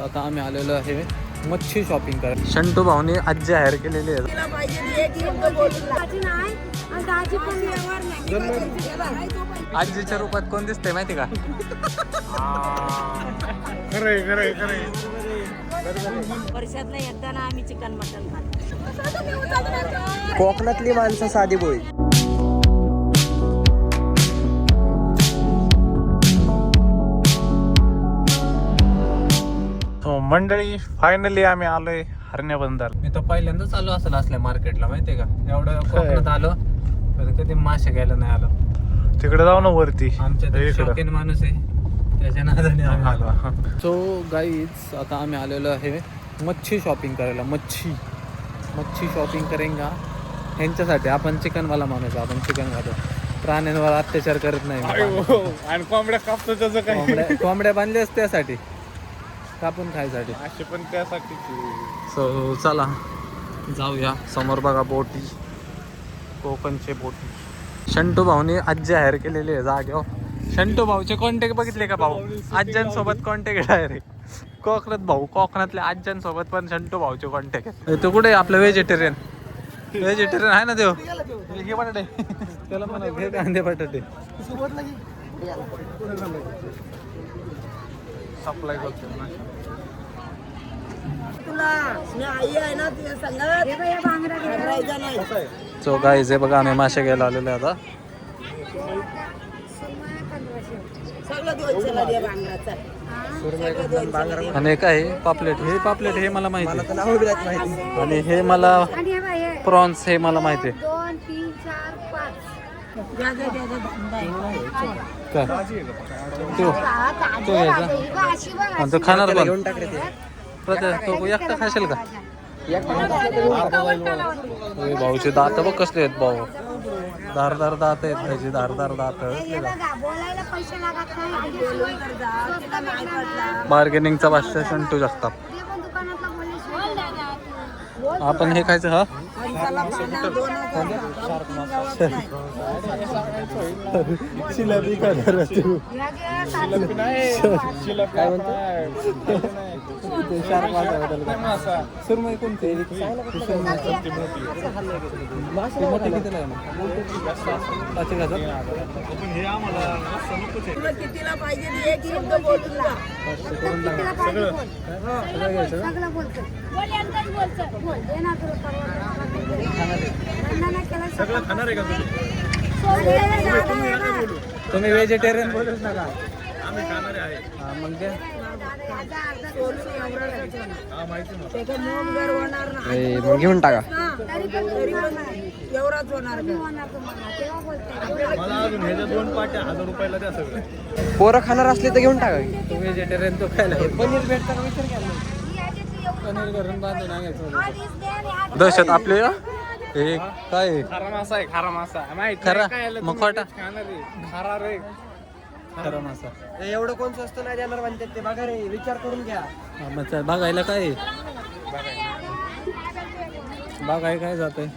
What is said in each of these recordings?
आता आम्ही आलेलो आहे मच्छी शॉपिंग करायला. शंटू भाऊने आजी हायर केलेली आहे. आजीच्या रूपात कोण दिसतंय माहिती का? खरंय खरंय खरंय. वर्षातला एकदा ना आम्ही चिकन मटन खातो. कोकणातली माणसं साधी बोळी. मंडळी फायनली आम्ही आलोय हरण्या बंदर. मी तर पहिल्यांदाच आलो असेल असल्या मार्केटला माहितीये का? एवढं कोकणात आलो पण कधी मासे घ्यायला नाही आलो. तिकडे जाऊ ना वरती. आमच्या शौकीन माणूस आहे त्याच्या नादाने आम्ही आलो. सो गाईज आता आम्ही आलेलो आहे मच्छी शॉपिंग करायला. मच्छी शॉपिंग करेंगा ह्यांच्यासाठी. आपण चिकनवाला माणूस, आपण चिकन खातो, प्राण्यांवर अत्याचार करत नाही. आणि कोंबड्या कापतो त्याचं काय? कोंबड्या बांधल्याच त्यासाठी, कापून खायसाठी. असे पण त्यासाठी. सो चला जाऊया. समोर बघा बोटी, कोकणचे बोटी. शंटू भाऊने आजी हायर केलेली आहे जागेवर. शंटू भाऊचे कॉन्टॅक्ट बघितले का भाऊ? आज्यांसोबत कॉन्टॅक्ट आहे रे. कोकणात भाऊ, कोकणातल्या आज्यांसोबत पण शंटू भाऊचे कॉन्टॅक्ट आहे. तो कुठे आपलं व्हेजिटेरियन आहे ना देव? हे बटाटे त्याला म्हणा हे कांदे बटाटे सप्लाय करतो ना. सो गाईज हे बघा आम्ही मासे घ्यायला आलेलो आहे आता. आणि एक आहे पापलेट. हे पापलेट हे मला माहिती, आणि हे मला प्रॉन्स हे मला माहिती आहे. 2, 3, 4, 5. काय तो घ्यायचा आणि तो खाणार पण तो एकटा खाशील का? भाऊचे दात बघ कसले आहेत भाऊ. धारदार दात आहेत त्याचे, धारदार दात. बार्गेनिंगचा भाषा शंटू जगताप. आपण हे खायचं. हा शिलापी का सुरमई कोणते मोठे किती नाही कितीला पाहिजे एक शब्द बोलतो. सगळं खाणार आहे का तुम्ही व्हेजिटेरियन बोलूच नका. आम्ही खाणार आहे. मग ते घेऊन टाका. एवढाच होणार. मला अजून ह्याच्या 2 पाट्या 1000 रुपयाला द्या सगळं. पोरं खाणार असले तर घेऊन टाका. व्हेजिटेरियन तो खायला पनीर भेटताना विचार केला. पनीर घरून बांधून आणायचं. दहशत आपले हे काय खारा मासा आहे, खारा मासा माहिती खरा काय मखवाटा खाणार आहे. खारा रे, खरा मासा. एवढं कोण स्वस्त नाही देणार म्हणतात ते. बघा रे, विचार करून घ्या. मग बघायला काय बघाय काय जात आहे.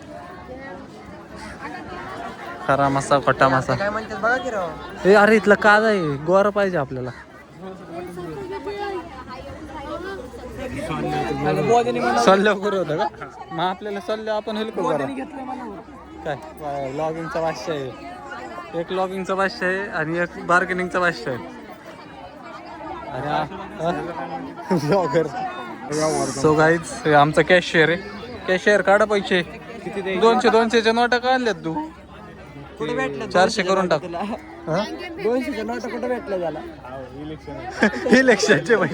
खरा मासा, खोटा मासा. काय म्हणतात बघा की राव. हे अरे इथलं काज आहे, गोरा पाहिजे आपल्याला. सल्ल्या करू होतं का? मग आपल्याला सल्ल्या आपण हेल्प करू. काय लॉगिंगचा भाष्य आहे, एक लॉगिंगचा भाष्य आहे आणि एक बार्गेनिंगचा भाष्य आहे. सो गाईज हे आमचा कॅशियर आहे. कॅशियर काढा पैसे. 200-200च्या नोटा काढल्यात तू. कुठे भेटलं? 400 करून टाक. 200च्या नोटा कुठे भेटलं त्याला? इलेक्शनचे भाई.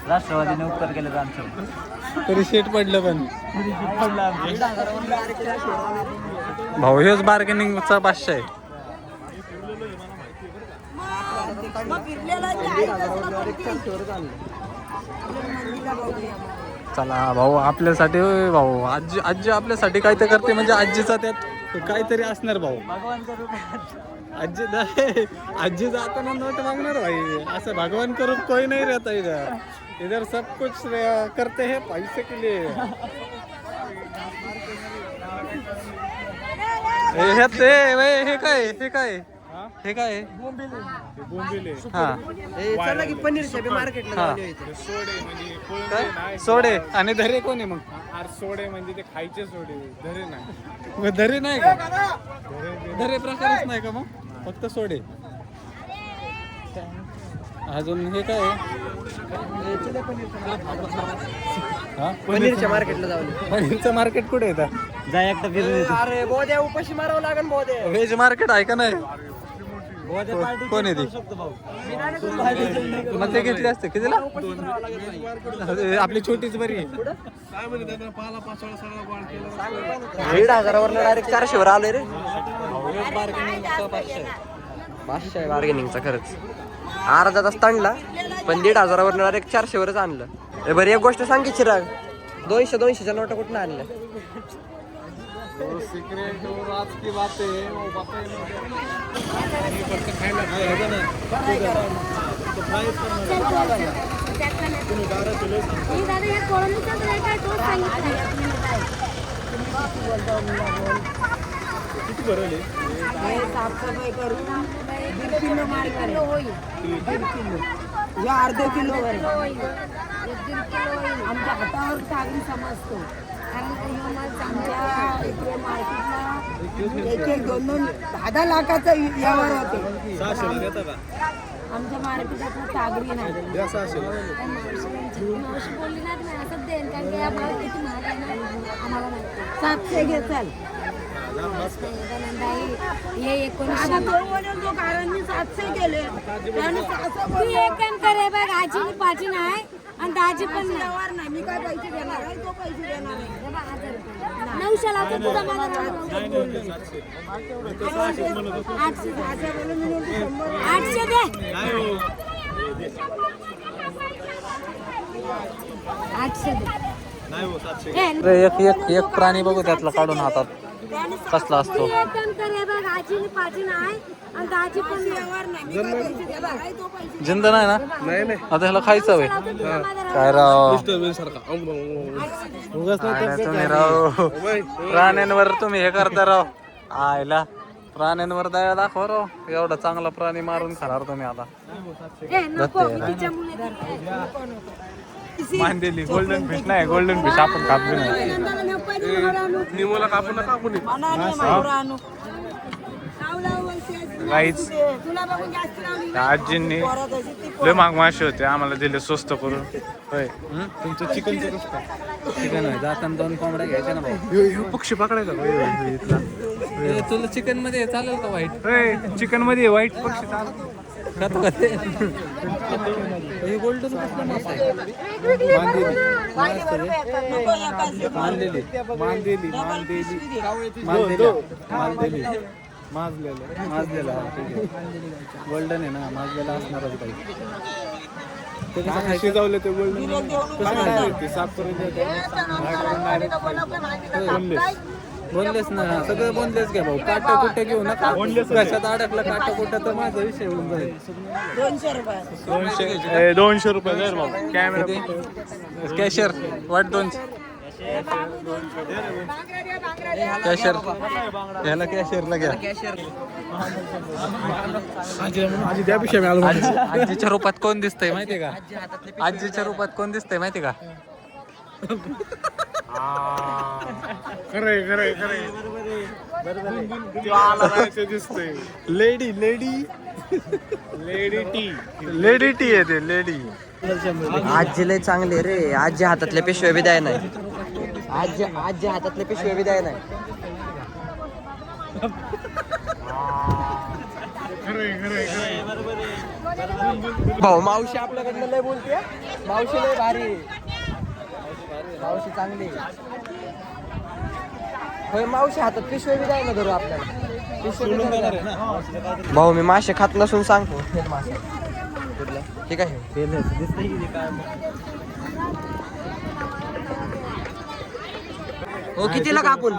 राष्ट्रवादीने उपकार केले आमचं. तरी शेट पडलं पण भाऊ. हेच बार्गेनिंगचा भाष्य आहे. चला भाऊ आपल्यासाठी भाऊ. आजी आपल्यासाठी काय तर करते म्हणजे आजीचा त्यात काहीतरी असणार भाऊ. आजी जाताना नोट मागणार भाई. असं भगवान करूप कोई नाही रहता इधर सब कुछ करते हैं पैसे के लिए. हे काय हे काय हे काय हा चला की पनीरच्या बी मार्केटला हा. जाऊन येऊ इथं. काय सोडे आणि धरे कोण आहे मग सोडे म्हणजे ते खायचे सोडे धरे नाही मग धरे नाही का धरे प्रकारच नाही का मग फक्त सोडे अजून हे काय हा पनीरच्या मार्केटला जाऊन येऊ. पनीरचं मार्केट कुठे येतं जा एकदा फिरून अरे बोद्या उपाशी मारावं लागेल बोद्या. व्हेज मार्केट आहे का नाही कोण आहे ती मग ते घेतली असते कितीला आपली छोटीच बरी आहे 1,500 डायरेक्ट 400 वर आलोय रे. 500 बार्गेनिंगचा खरंच अर्धा तास ताणला पण 1,500 वर डायरेक्ट 400 वरच आणलं. ए बरं एक गोष्ट सांग की चिराग 200च्या नोटा कुठून आणल्या सिक्रेट आज की बात दादा या कोळंबीचाच रेट आहे तो साफसफाई करून दीड किलो माल होईल या अर्धा किलो आमच्या हातावर टाकून समजतो कारण आमच्या इकडे मार्केटला 1-2 10 लाखाचा व्यवहार होते आमच्या मार्केटात तागडी नाही बोलली ना तुम्ही असंच देईन कारण की आपल्याला किती महाग आहे ना आम्हाला माहिती 700 घे चल हे 19 कारण मी 700 गेले तू एक काम करे बघ आजी पाची नाही आणि दाजी पण व्यवहार नाही मी काय पैसे देणार आहे तो पैसे देणार नाही 900 ला तर तुझा मला 800 दे 800 दे एक प्राणी बघू त्यातला काढून हातात कसला असतो एक काम करे बघ आजी पाची नाही आणि दाजी पण व्यवहार नाही मी काय पैसे देणार आहे तो पैसे जिंद नाही ना नाही आता ह्याला खायचं हवंय काय राव काय तुम्ही राव प्राण्यांवर तुम्ही हे करता राव आयला प्राण्यांवर दया दाखवा राव एवढा चांगला प्राणी मारून खाणार तुम्ही आता नको तिच्या मुले मांदेली गोल्डन फिश नाही गोल्डन फिश आपण कापली नाही निमोला कापू नका आपण काहीच आजींनी लय महाग मासे होते आम्हाला दिले स्वस्त करून होय तुमचं चिकनचं कसं काय चिकन आहे जाताना 2 कोंबड्या घ्यायच्या ना भाऊ पक्षी पकडायचा तुला चिकन मध्ये चालेल का वाईट चिकन मध्ये व्हाईट पक्षी चालतो खातो का ते हे गोल्डन कसला मास आहे मांदेली मांदेली माजलेला गोल्डन आहे ना माजलेला असणारच काही ते कसं खायचं शिजवलं ते गोल्डन ते साफ करून बोललेच ना सगळं बोललेच घ्या भाऊ काट कुठे घेऊ नका कशात अडकलं काट कुठं तर माझा विषय होऊन जाईल 200 रुपये दर भाऊ कॅमेरा कॅशियर वाट 200 कॅशियर ह्याला कॅशियरला घ्या आजीच्या रूपात कोण दिसतंय माहितीये का आजीच्या रूपात कोण दिसतंय माहितीये का खरंय खरंय खरंय दिसतोय lady lady lady T lady T आहे ते लेडी आजी लय चांगले रे आजी हातातले पिशव्या बी द्याय नाही आजी हातातले पिशव्या बी द्याय नाही खरंय खरंय भाऊ मावशी आपल्याकडनं लय बोलते मावशी लय भारी मावशी चांगली होय मावशी हातात पिशव्या बी द्याय ना धरू आपल्याला पिशव्या भाऊ मी मासे खात नसून सांगतो ठीक आहे हो कितीला कापून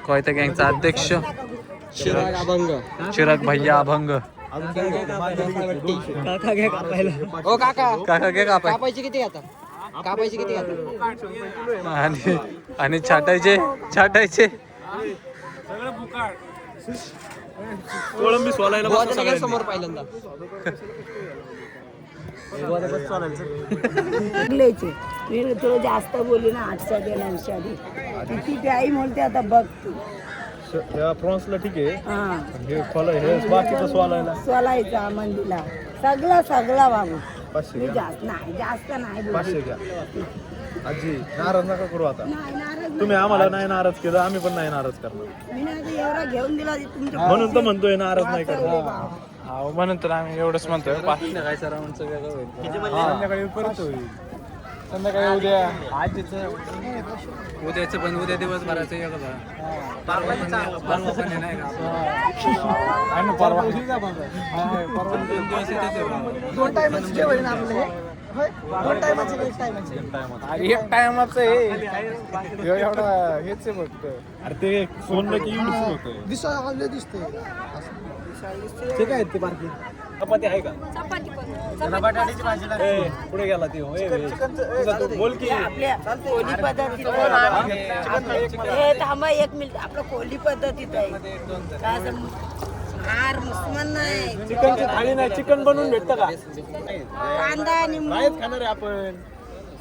कोयता गँगचा अध्यक्ष चिराग अभंग चिराग भैया अभंग काका घ्या कापायला ओ काका काका घे कापाय कापायची किती आता कापायची किती आता आणि छाटायचे छाटायचे कोळंबी सोलायला गोवा त्याला समोर पहिल्यांदा लागलेचे मी तुला जास्त बोलली ना 800 देण्याविषयी आधी किती प्याई म्हणते आता बघ तू फ्रान्सला ठीक आहे हा हे बाकीचं सोलायला सोलायचा मंदीला सगळा बाबू 500 मी जास्त नाही बोलली. 500 घ्या आजी नाराज नका करू आता नाही नाराज तुम्ही आम्हाला नाही नाराज केलं आम्ही पण नाही नाराज करणार मी नाही आता एवढा घेऊन दिला तुमच्या म्हणून तर म्हणतोय नाराज नाही करणार अहो म्हणून तर आम्ही एवढंच म्हणतोय संध्याकाळच्या राऊंडचं वेगळं होईल संध्याकाळी परत होईल संध्याकाळी उद्या आजीचं उद्याचं पण उद्या दिवसभराचं वेगळं परवा पण आहे नाही का आणि परवा दोन दिवस येतेच दोन टायमाचं जेवण आपलं हे दोन टायमाचं एक टायमाचं एक टायमाचं हे एवढा हेच आहे फक्त अरे ते सोडलं की एवढं होतं दिसायला दिसतंय ते काय ते बारकी चपाती आहे का बटाट्याची भाजी पुढे गेला ती बोल की आपल्या कोली पद्धतीत हे थांबा 1 मिनिट आपलं कोली पद्धतीत आहे काय असं हार मुसलमान नाही चिकनची थाळी नाही चिकन बनवून भेटतं का कांदा आणि नाहीच खाणार आहे आपण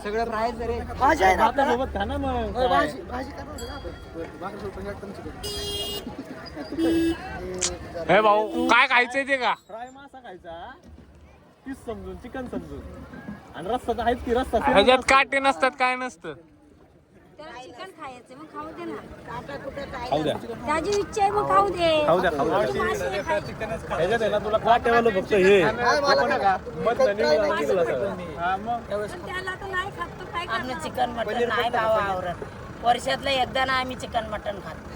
सगळं राहायचं रे भाजी आहे ना आपल्याला? सोबत खा ना मग भाजी भाजी करणार ना आपण भाकरी सोबत एकदम चिकन हे भाऊ काय खायचंय ते का फ्राय मासा खायचा पीस समजून चिकन समजून आणि रस्सा तर आहेच की रस्सा ह्याच्यात काटे नसतात काय नसतं त्याला चिकन खायचं मग खाऊ दे ना काटा कुठं खाऊ काय द्या त्याची इच्छा आहे मग खाऊ दे खाऊ द्या ह्याच्यात आहे ना तुला काट्यावालं फक्त हे मधलं निघालं सगळं. पण त्याला तर नाही खात तो काय आम्ही चिकन मटन नाही भावा आवरत वर्षातलं एकदा ना आम्ही चिकन मटन खातो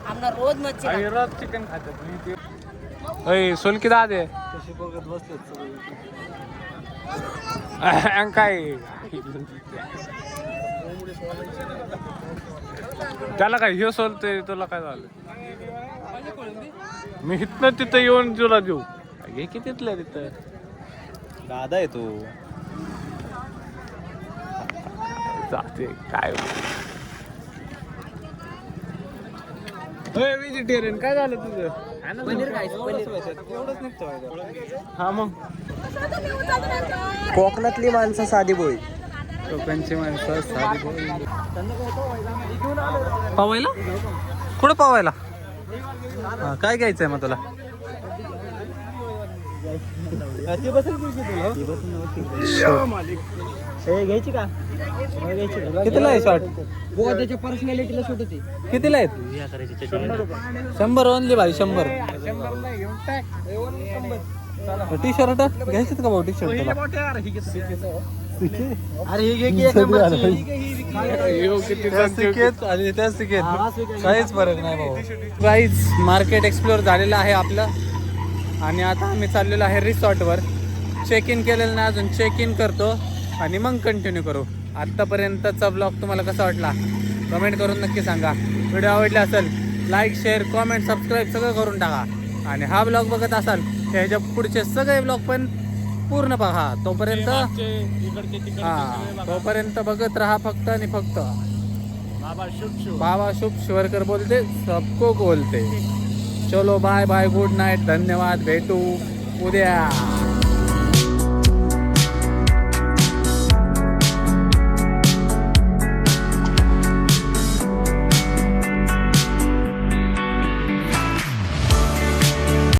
आम्हाला रोज मच्छी आणि लागते. रोज चिकन खातात अय सोलकी दादे काय त्याला काय हे सोलतोय तुला काय झालं मी इथनं तिथं येऊन तुला देऊ हे कितीतलं तिथं दादा आहे तो जाते काय व्हेजिटेरियन काय झालं तुझं पनीर खायचं पनीर एवढंच निघतो हा मग कोकणातली माणसं साधी बोळी कोकणची माणसं साधी पावायला कुठं पावायला हा, काय घ्यायचंय मग तुला घ्यायची का कितीला आहे शॉर्ट गोवा त्याच्या पर्सनॅलिटीला सूट होती कितीला आहेत 100 ओनली भाई 100 टी शर्ट घ्यायचे का भाऊ टी शर्ट अरे हे घे की एक नंबरची आणि त्याच तिकीट काहीच फरक नाही भाऊ गाईज मार्केट एक्सप्लोअर झालेलं आहे आपलं आणि आता आम्ही चाललेलो आहे रिसॉर्टवर चेक इन केलेलं नाही अजून चेक इन करतो आणि मग कंटिन्यू करू आत्तापर्यंतचा ब्लॉग तुम्हाला कसा वाटला कमेंट करून नक्की सांगा व्हिडिओ आवडला असेल लाईक शेअर कॉमेंट सबस्क्राईब सगळं करून टाका आणि हा ब्लॉग बघत असाल ह्याच्या पुढचे सगळे ब्लॉग पण पूर्ण बघा तोपर्यंत तोपर्यंत बघत राहा फक्त आणि फक्त बाबा शुभ शिवरकर बोलते सबको बोलते चलो बाय बाय गुड नाईट धन्यवाद भेटू उद्या